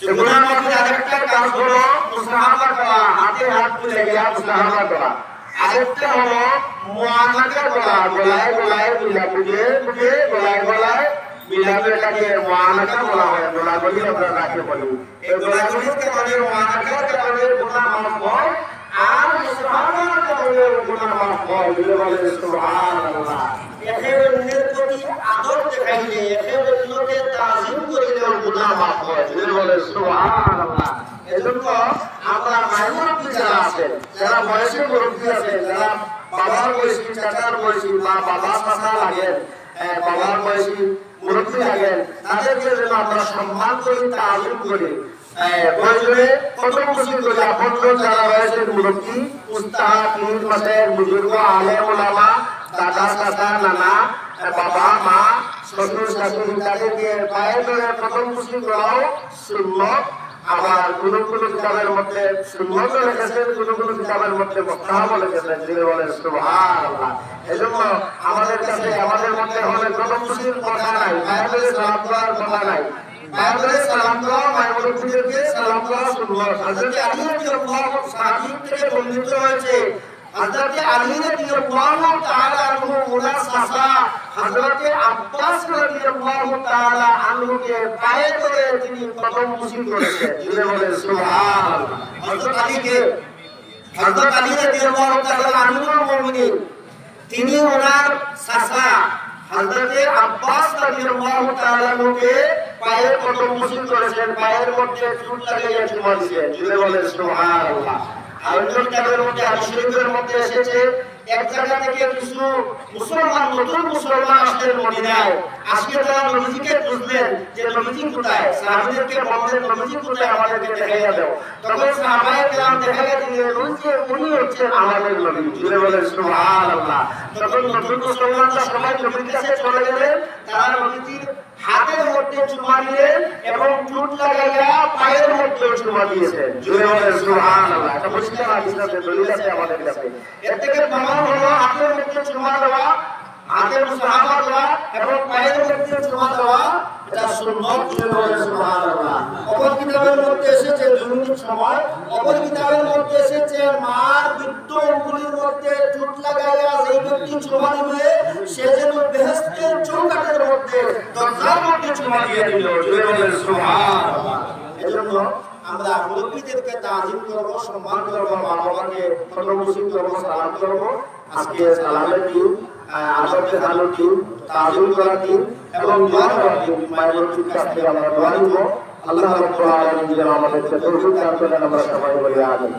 গুনাহ মাফের আরেকটা কাজ হলো মুসাহাবা করা, হাতে হাত মিলে গিয়ে মুসাহাবা করা। আরেকটা হলো মুআনাকা করা, গলায় গলায় মিলাপুজে পুজে গলায় গলায় মিলাপেটাকে মুআনাকা বলা হয়। গোলাগুলি আমরা কাকে বলি? এই গোলাগুলির কারণে মুআনাকার কারণে গুনাহ মাফ হয়, আর মুসাহাবার কারণে গুনাহ মাফ হয়। বলে সুবহানাল্লাহ। এখানে অন্যের প্রতি আদর দেখাইলে, এখানে অন্যকে তাজিম করিলে গুনাহ মাফ হয়। বলে সুবহানাল্লাহ। এজন্য আমরা মাইমুরব্বী যারা আছেন, যারা বয়সে মুরব্বী আছেন, যারা বাবার বয়সী, চাচার বয়সী বা বাবার চাচা লাগেন, বাবার বয়সী মুরব্বী লাগেন, তাদেরকে যেন আমরা সম্মান করি, তাজিম করি। প্রয়োজনে প্রথম মুসলিম করি আপনজন যারা রয়েছেন মুরব্বী, উস্তাদ, পীর, মাসের বুজুর্গ, আলেম, ওলামা, দাদা, চাচা, নানা, বাবা, মা, শ্বশুর, শাশুড়ি, তাদেরকে পায়ে ধরে প্রথম মুসলিম করাও সুন্নত। আবার কোন কোন কিতাবের মধ্যে সুন্নত লিখেছেন, কোন কোন কিতাবের মধ্যে মুস্তাহাব লিখেছেন। যিনি বলেন সুবহানাল্লাহ। এজন্য আমাদের কাছে, আমাদের মধ্যে হলে প্রথম মুসলিম কথা নাই, পায়ে ধরে সালাম করার কথা নাই। পায়ে ধরে সালাম দেওয়া, মায়ের মুরব্বীদেরকে সালাম দেওয়া সুন্নত। হযরত আলী রাদিয়াল্লাহু সাহাবী থেকে বর্ণিত হয়েছে, হযরত আলী রাদিয়াল্লাহু তাআলা আনহু ওনার চাচা হযরত আব্বাস রাদিয়াল্লাহু তাআলা আনহুকে পায়ে ধরে তিনি প্রথম মুসলিম করেছেন। যিনি বলেন সুবহানাল্লাহ। হযরত আলীকে, হযরত আলী রাদিয়াল্লাহু তাআলা আমিরুল মুমিনিন, তিনি ওনার চাচা হযরত আব্বাস রাদিয়াল্লাহু তাআলা আনহুকে পায়ে প্রথম মুসলিম করেছেন। পায়ের মধ্যে চুল লাগিয়ে চুমা দিয়েছেন। যিনি বলেন সুবহানাল্লাহ। আরেকজন কিতাবের মধ্যে, শরীফের মধ্যে এসেছে, এক জায়গা থেকে কিছু মুসলমান, নতুন মুসলমান আসলেন মদিনায়। আসিয়ে তারা নবীজিকে খুঁজলেন যে নবীজি কোথায়। সাহাবীদেরকে বললেন নবীজি কোথায়, আমাদেরকে দেখাইয়া দাও। তখন সাহাবায়ে কেরাম দেখাইয়া দিলেন উনি হচ্ছেন আমাদের নবী। যিনি বলেন সুবহানাল্লাহ। তখন নতুন মুসলমানরা সবাই নবীর কাছে চলে গেলেন। তারা নবীজির হাতের মধ্যে চুমা দিলেন এবং চুট লাগাইয়া পায়ের মধ্যে চুমা দিয়েছেন। যিনি বলেন সুবহানাল্লাহ। এটা পরিষ্কার হাদিস আছে, দলিল আছে আমাদের কাছে। এর থেকে প্রমাণ হলো হাতের মধ্যে চুমা দেওয়া, হাতের মুসাহাবা দেওয়া এবং পায়ের মধ্যে চুমা দেওয়া এটা সুন্নাত। যিনি বলেন সুবহানাল্লাহ। অপর কিতাবের মধ্যে এসেছে জুনুনের সময়, অপর কিতাবের মধ্যে এসেছে মার বৃদ্ধ অঙ্গুলির মধ্যে চুট লাগাইয়া যেই ব্যক্তি চুমা দিবে সে যেন বেহেশতের চৌকাঠের মধ্যে দরজার মধ্যে চুমা দিয়ে দিল। যিনি বলেন সুবহানাল্লাহ। এজন্য আমরা মুরব্বীদেরকে তাজিম করব, সম্মান করব, মা বাবাকে ছোট মুসলিম করব, সালাম করব। আজকে সালামের দিন, আদব দেখানোর দিন, তাজিম করার দিন এবং দোয়া করার দিন। মায়ের মুরব্বীর কাছ থেকে আমরা দোয়া নিব। আল্লাহ রাব্বুল আলামিন যেন আমাদেরকে তৌফিক দান করেন। আমরা সবাই বলি আমিন।